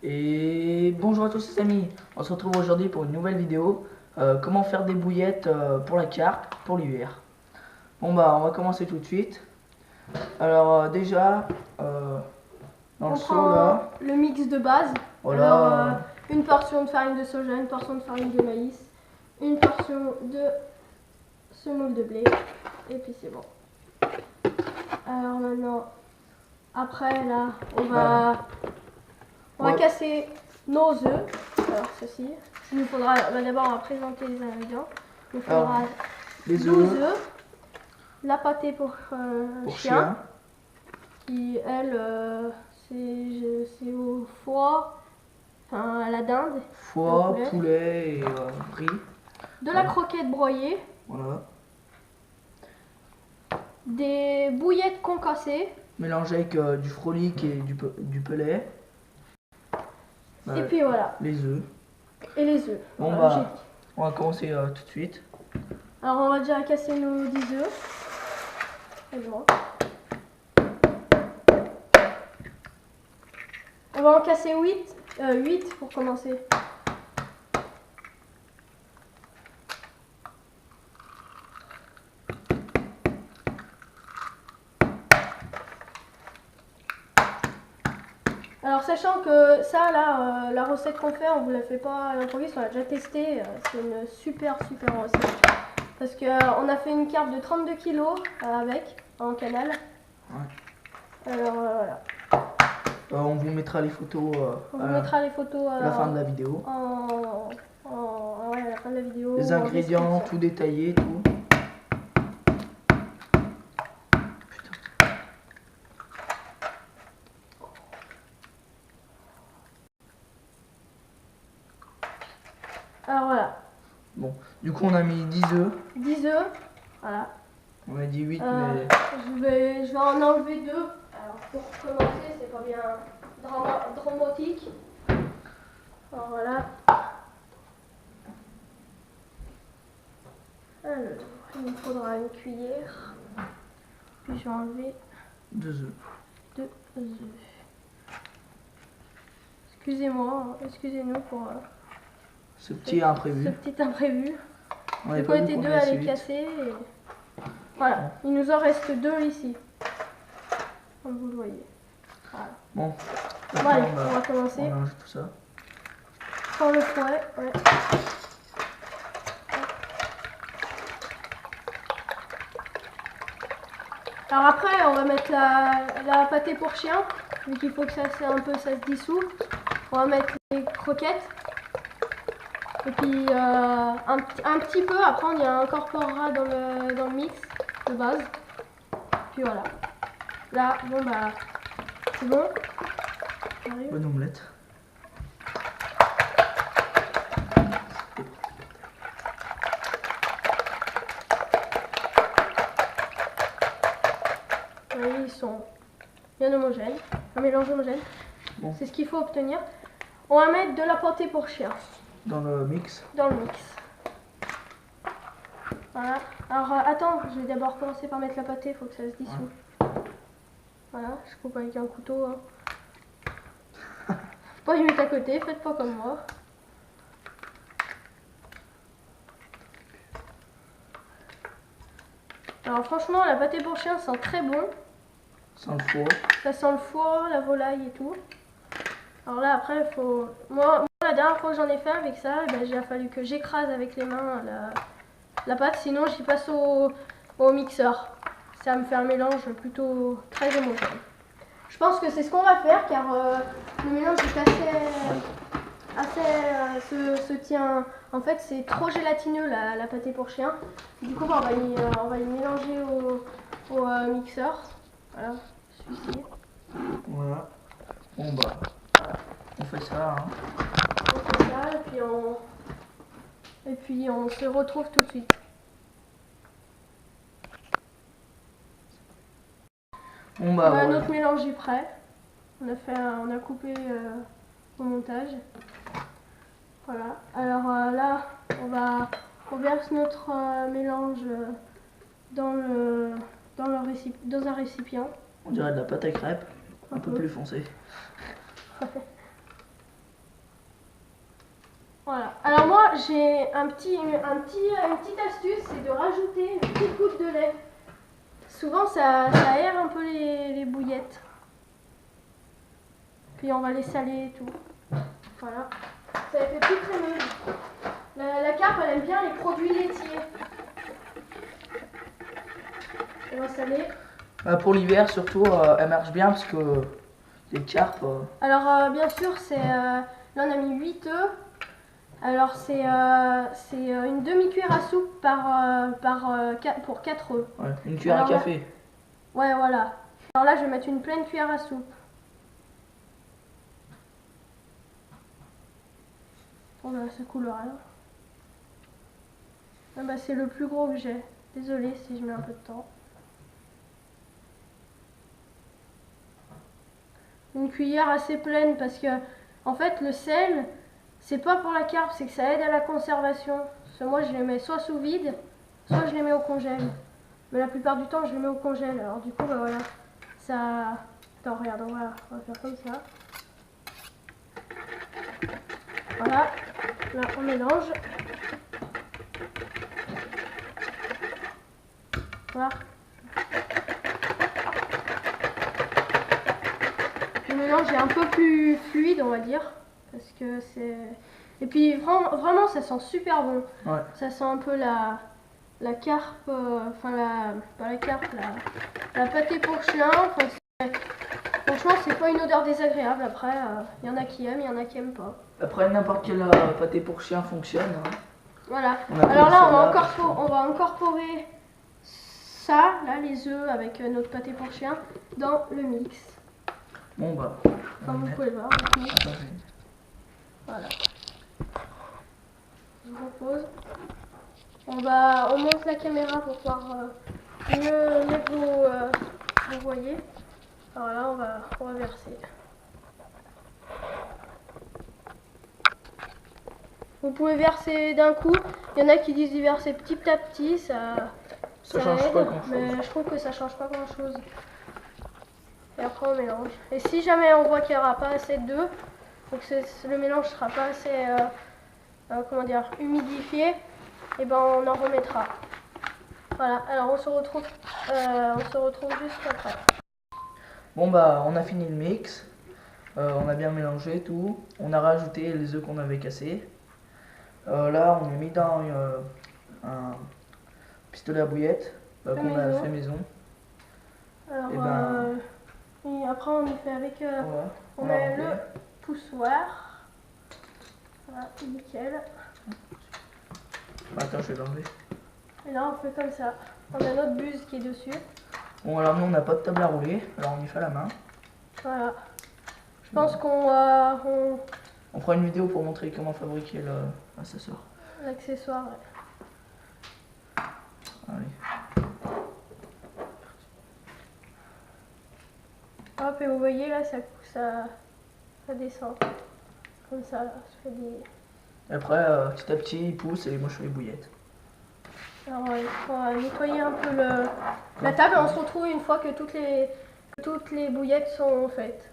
Et bonjour à tous les amis, on se retrouve aujourd'hui pour une nouvelle vidéo. Comment faire des bouillettes pour la carte, pour l'hiver. Bon bah on va commencer tout de suite. Alors déjà, dans On le seau prend là, le mix de base. voilà, Alors, une portion de farine de soja, une portion de farine de maïs, une portion de semoule de blé, et puis c'est bon. Alors maintenant, après là, on va Ouais. casser nos œufs. Alors ceci, il nous faudra, d'abord on va présenter les ingrédients. Il nous faudra Alors, les 12 œufs œufs, la pâtée pour chien, qui elle, c'est au foie, enfin à la dinde, foie, poulet et riz. De la croquette broyée. Voilà. Des bouillettes concassées. Mélangé avec du frolic et du pellet. Et puis voilà. Les œufs. Et les œufs. Bon bah, on va commencer tout de suite. Alors on va déjà casser nos 10 œufs. On va en casser 8 pour commencer. Alors sachant que ça là, la recette qu'on fait, on vous la fait pas à l'improviste, on l'a déjà testé, c'est une super recette. Parce qu'on a fait une carte de 32 kg avec, en canal. Ouais. Alors voilà. On vous mettra les photos, à la fin de la vidéo. Ouais, à la fin de la vidéo. Les ingrédients, tout détaillé, tout. Alors voilà. Bon, du coup on a mis 10 œufs. 10 œufs, voilà. On a dit 8 mais... Je vais en enlever 2. Alors pour commencer, c'est pas bien dramatique. Alors voilà. Alors, il me faudra une cuillère. Puis je vais enlever 2 œufs. 2 œufs. Excusez-moi, excusez-nous pour ce petit imprévu. J'ai pas été 2 à les casser. Et... Voilà, il nous en reste 2 ici. Comme vous le voyez. Voilà. Bon, allez, on va commencer. On mélange tout ça. Prends le fouet, ouais. Alors après, on va mettre la pâtée pour chien, vu qu'il faut que ça se dissout. On va mettre les croquettes. Et puis un petit peu, après on y incorporera dans le mix de base. Puis voilà. Là, bon bah, c'est bon. Bonne omelette. Oui, ils sont bien homogènes, un mélange homogène. Bon. C'est ce qu'il faut obtenir. On va mettre de la pâtée pour chien. Dans le mix. Voilà. Alors attends, je vais d'abord commencer par mettre la pâtée, il faut que ça se dissout. Ouais. Voilà, je coupe avec un couteau. Faut pas y mettre à côté, faites pas comme moi. Alors franchement, la pâtée pour chien sent très bon. Sans le foie. Ça sent le foie, la volaille et tout. Alors là après, il faut... Moi, la dernière fois que j'en ai fait avec ça, il a fallu que j'écrase avec les mains la pâte, sinon j'y passe au mixeur. Ça me fait un mélange plutôt très homogène. Je pense que c'est ce qu'on va faire car le mélange est assez se tient. En fait, c'est trop gélatineux la pâtée pour chien. Du coup, on va y mélanger au mixeur. Voilà, celui-ci. Voilà. Bon bah, on fait ça. Hein. On fait ça et puis on se retrouve tout de suite. Bon bah, voilà. Notre mélange est prêt. On a coupé au montage. Voilà. Alors là, on verse notre mélange dans un récipient. On dirait de la pâte à crêpes, un peu plus foncé. Voilà. Alors moi j'ai une petite astuce, c'est de rajouter une petite goutte de lait. Souvent ça aère un peu les bouillettes. Puis on va les saler et tout. Voilà. Ça les fait plus crémeuses. La carpe elle aime bien les produits laitiers. On va saler. Pour l'hiver surtout, elle marche bien parce que les carpes. Alors bien sûr c'est là on a mis 8 œufs. Alors c'est une demi-cuillère à soupe pour 4 œufs. Ouais, une cuillère à café. Ouais voilà. Alors là je vais mettre une pleine cuillère à soupe. Oh là ça coule rien. Ah bah c'est le plus gros que j'ai. Désolée si je mets un peu de temps. Une cuillère assez pleine parce que en fait le sel c'est pas pour la carpe, c'est que ça aide à la conservation. Parce que moi je les mets soit sous vide, soit je les mets au congèle. Mais la plupart du temps je les mets au congèle. Alors du coup bah voilà. Ça. Attends regarde, on va faire comme ça. Voilà. Là on mélange. Voilà. Le mélange est un peu plus fluide on va dire. Parce que c'est... Et puis vraiment ça sent super bon. Ouais. Ça sent un peu la carpe, enfin pas la carpe, la pâté pour chien. Enfin, franchement c'est pas une odeur désagréable. Après il y en a qui aiment, il y en a qui aiment pas. Après n'importe quel pâté pour chien fonctionne. Hein. Voilà. Alors là on va incorporer ça, là les œufs avec notre pâté pour chien dans le mix. Bon bah. Comme vous pouvez le voir. Voilà. Je vous repose. On monte la caméra pour pouvoir mieux vous voyez. Alors là on va verser. Vous pouvez verser d'un coup. Il y en a qui disent d'y verser petit à petit, ça change aide, pas grand chose. mais je trouve que ça change pas grand chose. Et après on mélange. Et si jamais on voit qu'il n'y aura pas assez d'œufs, donc le mélange ne sera pas assez comment dire, humidifié, et ben on en remettra. Voilà, alors on se retrouve juste après. Bon bah on a fini le mix, on a bien mélangé tout, on a rajouté les œufs qu'on avait cassés. Là on a mis dans un pistolet à bouillettes qu'on a fait maison. Alors et après on y fait avec voilà, on met le poussoir. Voilà, nickel. Attends, je vais l'enlever. Et là on fait comme ça. On a notre buse qui est dessus. Bon alors nous on n'a pas de table à rouler, alors on y fait à la main. Voilà. Je pense qu'on on fera une vidéo pour montrer comment fabriquer l'accessoire. L'accessoire. Ouais. Allez. Hop, et vous voyez là ça descend. Comme ça, là, ça fait des... Et après petit à petit il pousse et moi je fais les bouillettes. Alors il faut nettoyer un peu la table et on se retrouve une fois que toutes les bouillettes sont faites.